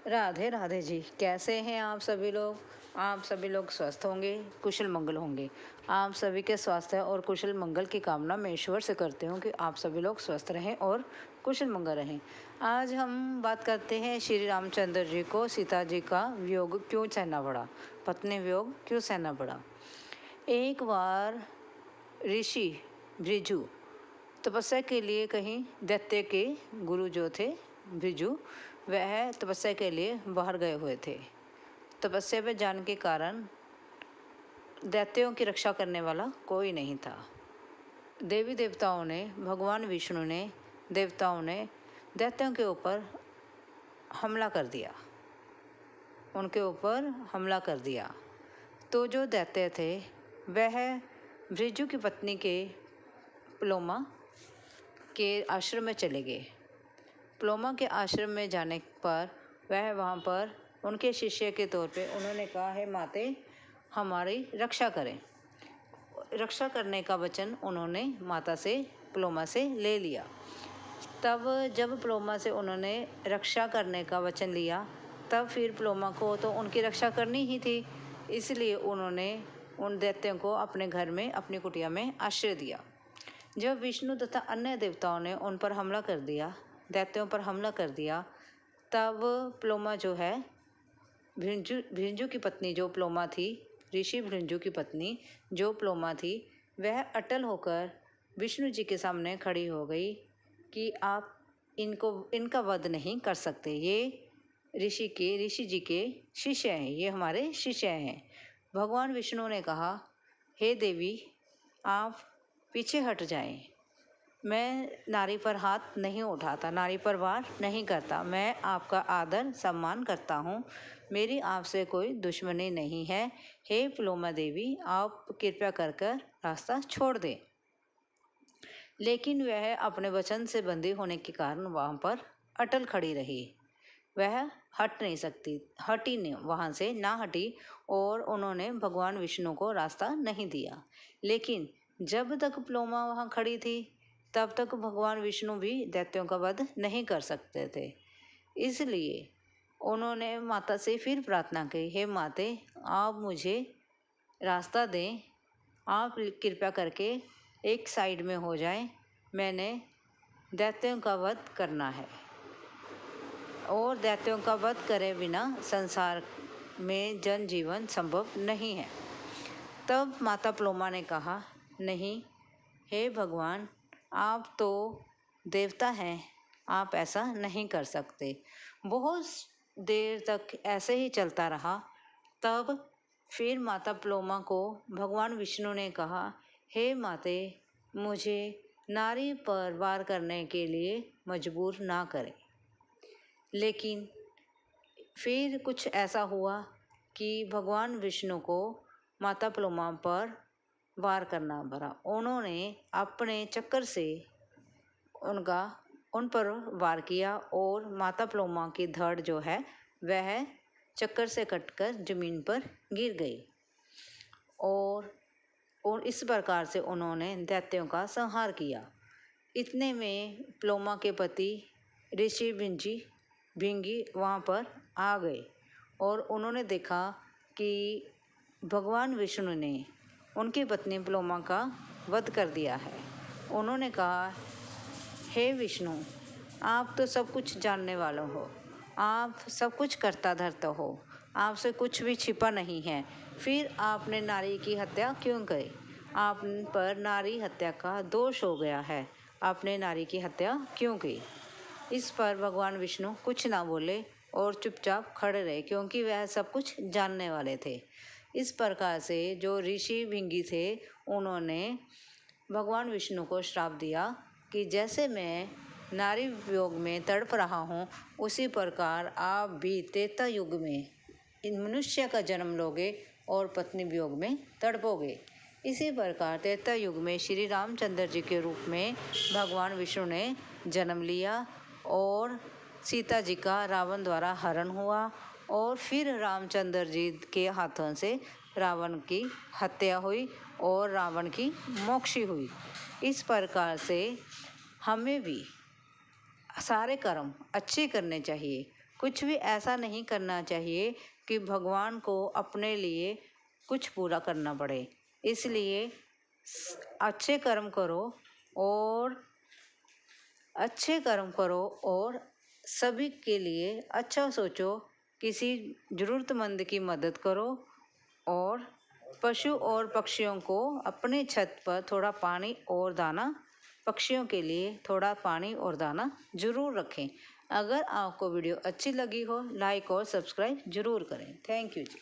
राधे राधे जी। कैसे हैं आप सभी लोग? आप सभी लोग स्वस्थ होंगे, कुशल मंगल होंगे। आप सभी के स्वास्थ्य और कुशल मंगल की कामना मैं ईश्वर से करती हूँ कि आप सभी लोग स्वस्थ रहें और कुशल मंगल रहें। आज हम बात करते हैं श्री रामचंद्र जी को सीता जी का वियोग क्यों सहना पड़ा, पत्नी वियोग क्यों सहना पड़ा। एक बार ऋषि भृजु तपस्या के लिए कहीं दैत्य के गुरु जो थे भृजु, वह तपस्या के लिए बाहर गए हुए थे। तपस्या में जाने के कारण दैत्यों की रक्षा करने वाला कोई नहीं था। देवी देवताओं ने, भगवान विष्णु ने, देवताओं ने दैत्यों के ऊपर हमला कर दिया, उनके ऊपर हमला कर दिया। तो जो दैत्य थे वह भृजु की पत्नी के प्लोमा के आश्रम में चले गए। प्लोमा के आश्रम में जाने पर वह वहाँ पर उनके शिष्य के तौर पे उन्होंने कहा, हे माते हमारी रक्षा करें। रक्षा करने का वचन उन्होंने माता से, प्लोमा से ले लिया। तब जब प्लोमा से उन्होंने रक्षा करने का वचन लिया, तब फिर प्लोमा को तो उनकी रक्षा करनी ही थी, इसलिए उन्होंने उन दैत्यों को अपने घर में, अपनी कुटिया में आश्रय दिया। जब विष्णु तथा अन्य देवताओं ने उन पर हमला कर दिया, दैत्यों पर हमला कर दिया, तब प्लोमा जो है, भृंजु की पत्नी जो प्लोमा थी, ऋषि भृंजु की पत्नी जो प्लोमा थी, वह अटल होकर विष्णु जी के सामने खड़ी हो गई कि आप इनका वध नहीं कर सकते। ये ऋषि जी के शिष्य हैं, ये हमारे शिष्य हैं। भगवान विष्णु ने कहा, हे देवी आप पीछे हट जाएं। मैं नारी पर हाथ नहीं उठाता, नारी पर वार नहीं करता, मैं आपका आदर सम्मान करता हूँ, मेरी आपसे कोई दुश्मनी नहीं है। हे प्लोमा देवी आप कृपया कर रास्ता छोड़ दें। लेकिन वह अपने वचन से बंधी होने के कारण वहाँ पर अटल खड़ी रही, वह हट नहीं सकती, हटी नहीं, वहाँ से ना हटी, और उन्होंने भगवान विष्णु को रास्ता नहीं दिया। लेकिन जब तक प्लोमा वहाँ खड़ी थी तब तक भगवान विष्णु भी दैत्यों का वध नहीं कर सकते थे। इसलिए उन्होंने माता से फिर प्रार्थना की, हे माते आप मुझे रास्ता दें, आप कृपया करके एक साइड में हो जाएं, मैंने दैत्यों का वध करना है, और दैत्यों का वध करे बिना संसार में जन जीवन संभव नहीं है। तब माता प्लोमा ने कहा, नहीं हे भगवान आप तो देवता हैं, आप ऐसा नहीं कर सकते। बहुत देर तक ऐसे ही चलता रहा। तब फिर माता प्लोमा को भगवान विष्णु ने कहा, हे माते मुझे नारी पर वार करने के लिए मजबूर ना करें। लेकिन फिर कुछ ऐसा हुआ कि भगवान विष्णु को माता प्लोमा पर वार करना पड़ा। उन्होंने अपने चक्कर से उन पर वार किया और माता प्लोमा की धड़ जो है वह चक्कर से कटकर जमीन पर गिर गई, और इस प्रकार से उन्होंने दैत्यों का संहार किया। इतने में प्लोमा के पति ऋषि भृंगी वहाँ पर आ गए, और उन्होंने देखा कि भगवान विष्णु ने उनकी पत्नी प्लोमा का वध कर दिया है। उन्होंने कहा, हे विष्णु आप तो सब कुछ जानने वाले हो, आप सब कुछ करता धरता हो, आपसे कुछ भी छिपा नहीं है, फिर आपने नारी की हत्या क्यों करी? आप पर नारी हत्या का दोष हो गया है, आपने नारी की हत्या क्यों की? इस पर भगवान विष्णु कुछ ना बोले और चुपचाप खड़े रहे, क्योंकि वह सब कुछ जानने वाले थे। इस प्रकार से जो ऋषि भृंगी थे उन्होंने भगवान विष्णु को श्राप दिया कि जैसे मैं नारी वियोग में तड़प रहा हूँ, उसी प्रकार आप भी त्रेता युग में इन मनुष्य का जन्म लोगे और पत्नी वियोग में तड़पोगे। इसी प्रकार त्रेता युग में श्री रामचंद्र जी के रूप में भगवान विष्णु ने जन्म लिया, और सीता जी का रावण द्वारा हरण हुआ, और फिर रामचंद्र जी के हाथों से रावण की हत्या हुई और रावण की मोक्ष हुई। इस प्रकार से हमें भी सारे कर्म अच्छे करने चाहिए, कुछ भी ऐसा नहीं करना चाहिए कि भगवान को अपने लिए कुछ पूरा करना पड़े। इसलिए अच्छे कर्म करो और अच्छे कर्म करो और सभी के लिए अच्छा सोचो, किसी ज़रूरतमंद की मदद करो और पशु और पक्षियों को अपने छत पर थोड़ा पानी और दाना, पक्षियों के लिए थोड़ा पानी और दाना ज़रूर रखें। अगर आपको वीडियो अच्छी लगी हो, लाइक और सब्सक्राइब ज़रूर करें। Thank you ji.